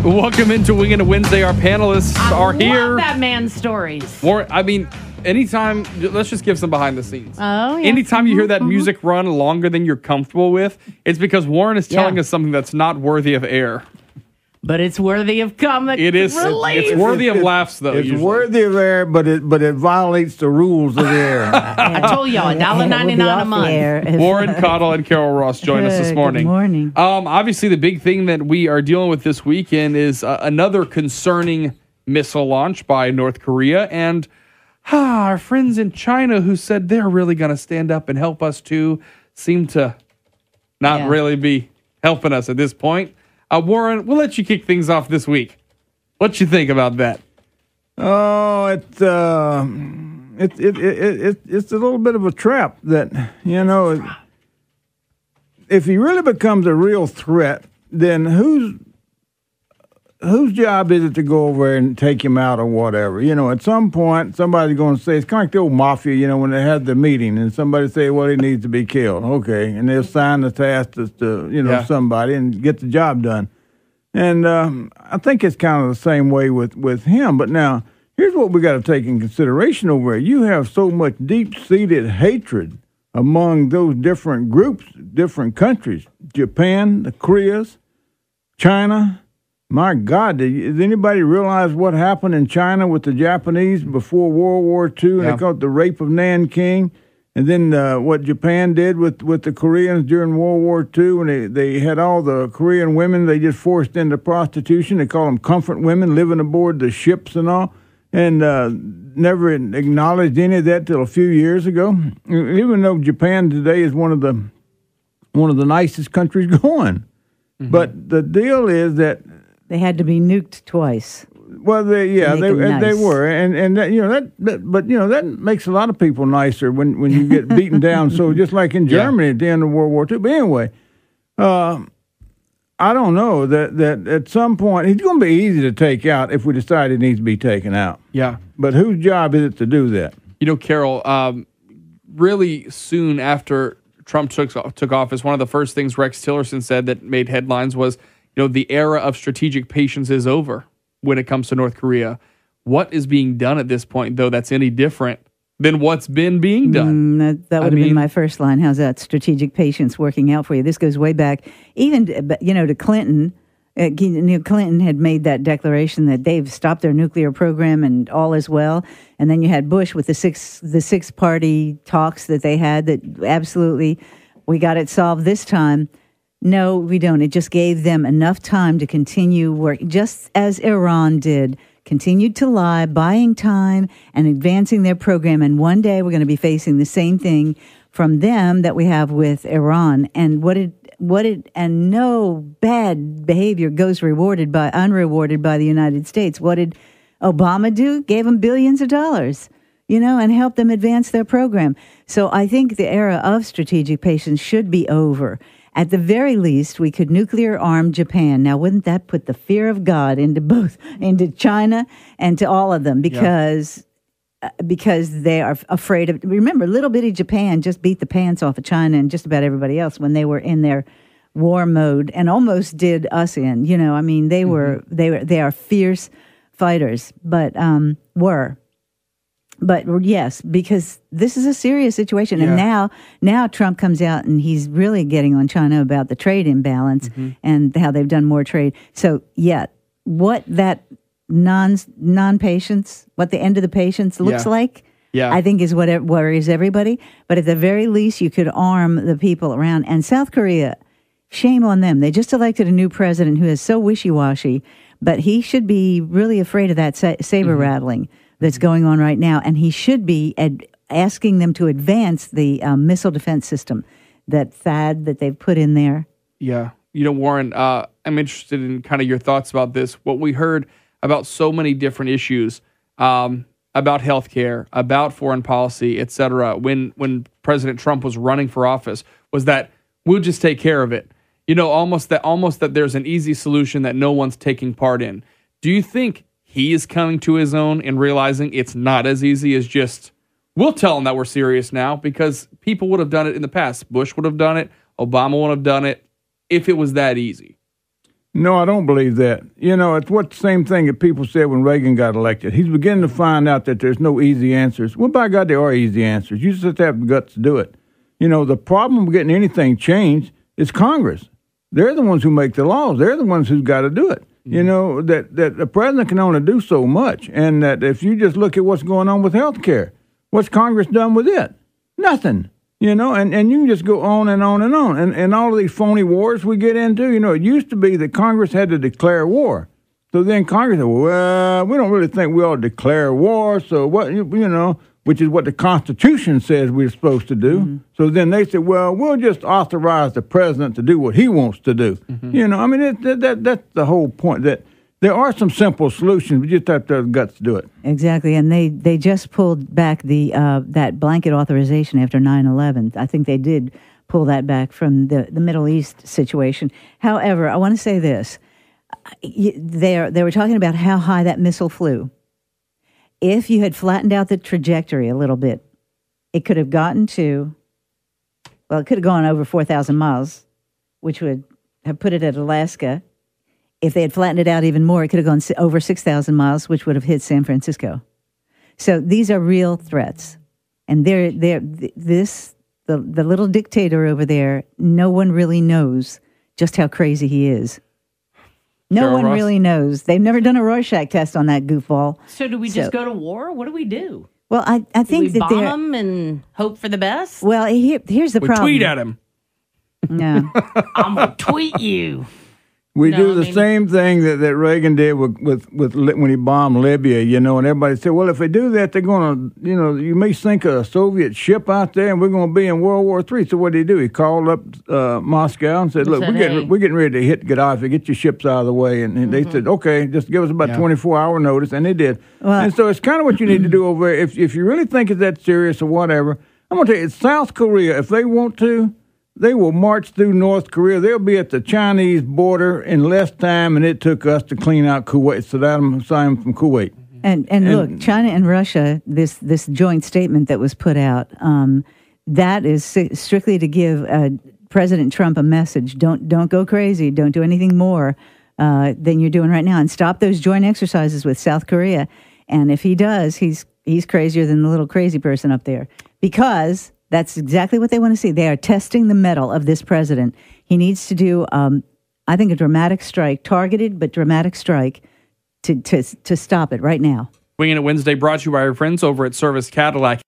Welcome into Wingin' Wednesday. Our panelists are here. I love that man's stories. Anytime, let's just give some behind the scenes. Oh, yeah. Anytime you hear that music run longer than you're comfortable with, it's because Warren is telling us something that's not worthy of air. But it's worthy of comic It is. relief. It's worthy of laughs, though. It's usually. worthy of air, but it violates the rules of the air. I told y'all, $1.99 a month. Warren Cottle and Carol Ross join us this morning. Good morning. Obviously, the big thing that we are dealing with this weekend is another concerning missile launch by North Korea. And our friends in China who said they're really going to stand up and help us too seem to not really be helping us at this point. Warren, we'll let you kick things off this week. What you think about that? Oh, it's a little bit of a trap that, if he really becomes a real threat, then whose job is it to go over and take him out or whatever? At some point, somebody's going to say, it's kind of like the old mafia, when they had the meeting and somebody say, well, he needs to be killed. Okay. And they'll sign the task to, somebody and get the job done. And I think it's kind of the same way with him. But now, here's what we got to take in consideration over here. You have so much deep-seated hatred among those different groups, different countries. Japan, the Koreas, China. My God, does anybody realize what happened in China with the Japanese before World War II? And they called it the rape of Nanking. And then what Japan did with the Koreans during World War II, when they had all the Korean women, they just forced into prostitution. They call them comfort women, living aboard the ships and all, and never acknowledged any of that till a few years ago. Even though Japan today is one of the nicest countries going, but the deal is that they had to be nuked twice. Well, they were, and that makes a lot of people nicer when you get beaten down. So just like in Germany at the end of World War II. But anyway, I don't know that at some point he's going to be easy to take out if we decide he needs to be taken out. Yeah, but whose job is it to do that? Carol, really soon after Trump took office, one of the first things Rex Tillerson said that made headlines was, the era of strategic patience is over when it comes to North Korea. What is being done at this point, though, that's any different than what's been being done? That would have been my first line. How's that strategic patience working out for you? This goes way back, even to Clinton. Clinton had made that declaration that they've stopped their nuclear program and all is well. And then you had Bush with the six party talks that they had that absolutely we got it solved this time. No, we don't. It just gave them enough time to continue work, just as Iran did, continued to lie, buying time and advancing their program. And one day we're going to be facing the same thing from them that we have with Iran. And and no bad behavior goes unrewarded by the United States. What did Obama do? Gave them billions of dollars, and helped them advance their program. So I think the era of strategic patience should be over. At the very least, we could nuclear arm Japan. Now, wouldn't that put the fear of God into China and to all of them? Because they are afraid of. Remember, little bitty Japan just beat the pants off of China and just about everybody else when they were in their war mode and almost did us in. They are fierce fighters, but were. But yes, because this is a serious situation. And now Trump comes out and he's really getting on China about the trade imbalance and how they've done more trade. So, what that non-patience, what the end of the patience looks like, I think is what worries everybody. But at the very least, you could arm the people around. And South Korea, shame on them. They just elected a new president who is so wishy-washy, but he should be really afraid of that saber rattling that's going on right now, and he should be asking them to advance the missile defense system, that THAAD that they've put in there. Yeah. Warren, I'm interested in kind of your thoughts about this. What we heard about so many different issues, about healthcare, about foreign policy, et cetera, when President Trump was running for office, was that we'll just take care of it. Almost that there's an easy solution that no one's taking part in. Do you think he is coming to his own and realizing it's not as easy as just, we'll tell him that we're serious now, because people would have done it in the past. Bush would have done it. Obama would have done it if it was that easy. No, I don't believe that. You know, it's what the same thing that people said when Reagan got elected. He's beginning to find out that there's no easy answers. Well, by God, there are easy answers. You just have to have the guts to do it. You know, the problem with getting anything changed is Congress. They're the ones who make the laws. They're the ones who's got to do it. You know, that the president can only do so much. And that if you just look at what's going on with health care, what's Congress done with it? Nothing. You know, and you can just go on and on and on. And all of these phony wars we get into, you know, it used to be that Congress had to declare war. So then Congress said, well, we don't really think we ought to declare war. So what, you know, which is what the Constitution says we're supposed to do. Mm-hmm. So then they said, well, we'll just authorize the president to do what he wants to do. Mm-hmm. You know, I mean, that's the whole point, that there are some simple solutions. We just have to have the guts to do it. Exactly, and they just pulled back the that blanket authorization after 9/11. I think they did pull that back from the Middle East situation. However, I want to say this. They were talking about how high that missile flew. If you had flattened out the trajectory a little bit, it could have gotten to, well, it could have gone over 4,000 miles, which would have put it at Alaska. If they had flattened it out even more, it could have gone over 6,000 miles, which would have hit San Francisco. So these are real threats. And the little dictator over there, no one really knows just how crazy he is. No one really knows. They've never done a Rorschach test on that goofball. So do we just go to war? What do we do? Well, I think that bomb them and hope for the best? Well, here's the problem. We tweet at him. No. I'm going to tweet you. We do the same thing that Reagan did with when he bombed Libya, you know, and everybody said, well, if they do that, they're going to, you know, you may sink a Soviet ship out there and we're going to be in World War III. So what did he do? He called up Moscow and said, look, we're getting ready to hit Gaddafi, get your ships out of the way. And they said, okay, just give us about 24-hour notice. And they did. Well, and so it's kind of what you need to do over there. If you really think it's that serious or whatever, I'm going to tell you, it's South Korea, if they want to, they will march through North Korea. They'll be at the Chinese border in less time than it took us to clean out Kuwait, Saddam Hussein from Kuwait. And look, China and Russia, this joint statement that was put out, that is strictly to give President Trump a message. Don't go crazy. Don't do anything more than you're doing right now, and stop those joint exercises with South Korea. And if he does, he's crazier than the little crazy person up there, because that's exactly what they want to see. They are testing the mettle of this president. He needs to do, I think, a dramatic strike, targeted but dramatic strike, to stop it right now. Wingin' It Wednesday brought to you by our friends over at Service Cadillac.